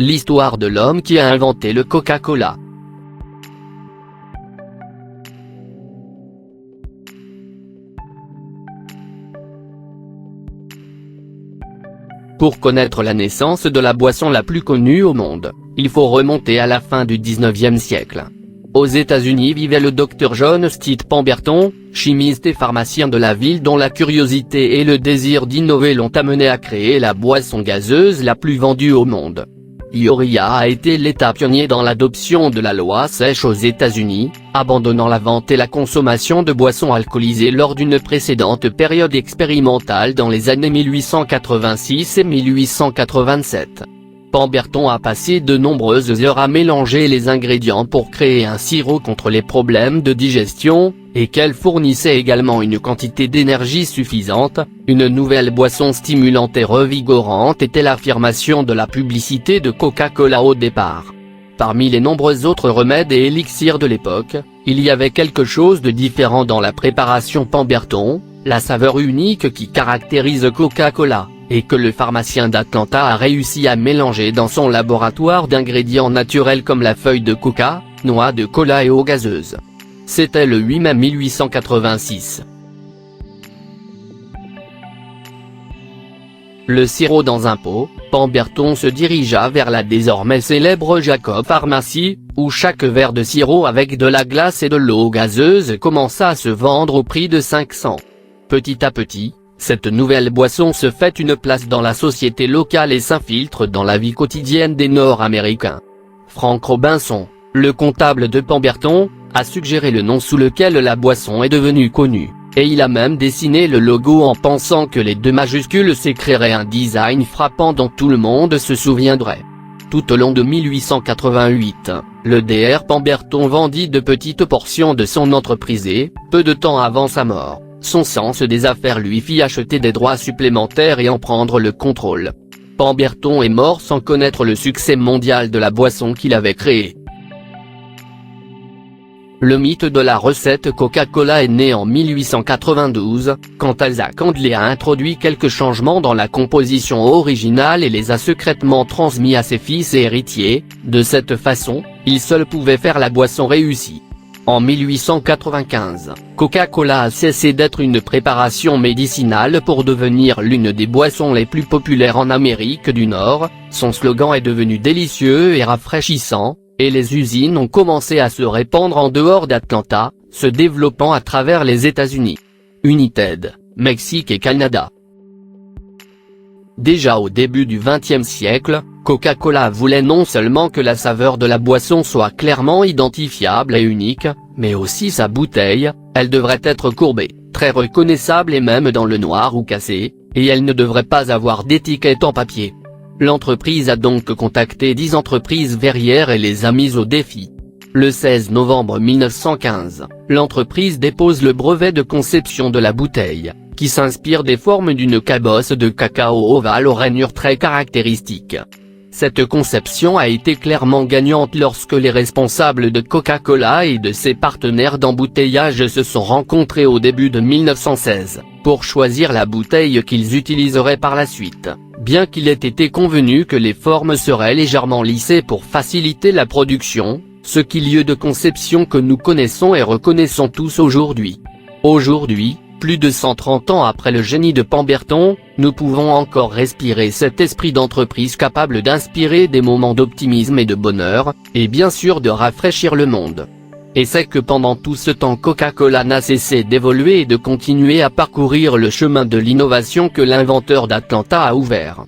l'histoire de l'homme qui a inventé le Coca-Cola. Pour connaître la naissance de la boisson la plus connue au monde, il faut remonter à la fin du 19e siècle. Aux États-Unis vivait le Dr John Stitt Pemberton, chimiste et pharmacien de la ville dont la curiosité et le désir d'innover l'ont amené à créer la boisson gazeuse la plus vendue au monde. Ioria a été l'État pionnier dans l'adoption de la loi sèche aux États-Unis, abandonnant la vente et la consommation de boissons alcoolisées lors d'une précédente période expérimentale dans les années 1886 et 1887. Pemberton a passé de nombreuses heures à mélanger les ingrédients pour créer un sirop contre les problèmes de digestion, et qu'elle fournissait également une quantité d'énergie suffisante. Une nouvelle boisson stimulante et revigorante était l'affirmation de la publicité de Coca-Cola au départ. Parmi les nombreux autres remèdes et élixirs de l'époque, il y avait quelque chose de différent dans la préparation Pemberton, la saveur unique qui caractérise Coca-Cola, et que le pharmacien d'Atlanta a réussi à mélanger dans son laboratoire d'ingrédients naturels comme la feuille de coca, noix de cola et eau gazeuse. C'était le 8 mai 1886. Le sirop dans un pot, Pemberton se dirigea vers la désormais célèbre Jacob Pharmacy, où chaque verre de sirop avec de la glace et de l'eau gazeuse commença à se vendre au prix de 500. Petit à petit, cette nouvelle boisson se fait une place dans la société locale et s'infiltre dans la vie quotidienne des Nord-Américains. Frank Robinson, le comptable de Pemberton, a suggéré le nom sous lequel la boisson est devenue connue, et il a même dessiné le logo en pensant que les deux majuscules s'écriraient un design frappant dont tout le monde se souviendrait. Tout au long de 1888, le Dr Pemberton vendit de petites portions de son entreprise et, peu de temps avant sa mort, son sens des affaires lui fit acheter des droits supplémentaires et en prendre le contrôle. Pemberton est mort sans connaître le succès mondial de la boisson qu'il avait créée. Le mythe de la recette Coca-Cola est né en 1892, quand Isaac Handley a introduit quelques changements dans la composition originale et les a secrètement transmis à ses fils et héritiers. De cette façon, il seul pouvait faire la boisson réussie. En 1895, Coca-Cola a cessé d'être une préparation médicinale pour devenir l'une des boissons les plus populaires en Amérique du Nord. Son slogan est devenu délicieux et rafraîchissant, et les usines ont commencé à se répandre en dehors d'Atlanta, se développant à travers les États-Unis, United, Mexique et Canada. Déjà au début du XXe siècle, Coca-Cola voulait non seulement que la saveur de la boisson soit clairement identifiable et unique, mais aussi sa bouteille. Elle devrait être courbée, très reconnaissable et même dans le noir ou cassée, et elle ne devrait pas avoir d'étiquette en papier. L'entreprise a donc contacté 10 entreprises verrières et les a mises au défi. Le 16 novembre 1915, l'entreprise dépose le brevet de conception de la bouteille, qui s'inspire des formes d'une cabosse de cacao ovale aux rainures très caractéristiques. Cette conception a été clairement gagnante lorsque les responsables de Coca-Cola et de ses partenaires d'embouteillage se sont rencontrés au début de 1916, pour choisir la bouteille qu'ils utiliseraient par la suite, bien qu'il ait été convenu que les formes seraient légèrement lissées pour faciliter la production, ce lieu de conception que nous connaissons et reconnaissons tous aujourd'hui. Aujourd'hui, plus de 130 ans après le génie de Pemberton, nous pouvons encore respirer cet esprit d'entreprise capable d'inspirer des moments d'optimisme et de bonheur, et bien sûr de rafraîchir le monde. Et c'est que pendant tout ce temps Coca-Cola n'a cessé d'évoluer et de continuer à parcourir le chemin de l'innovation que l'inventeur d'Atlanta a ouvert.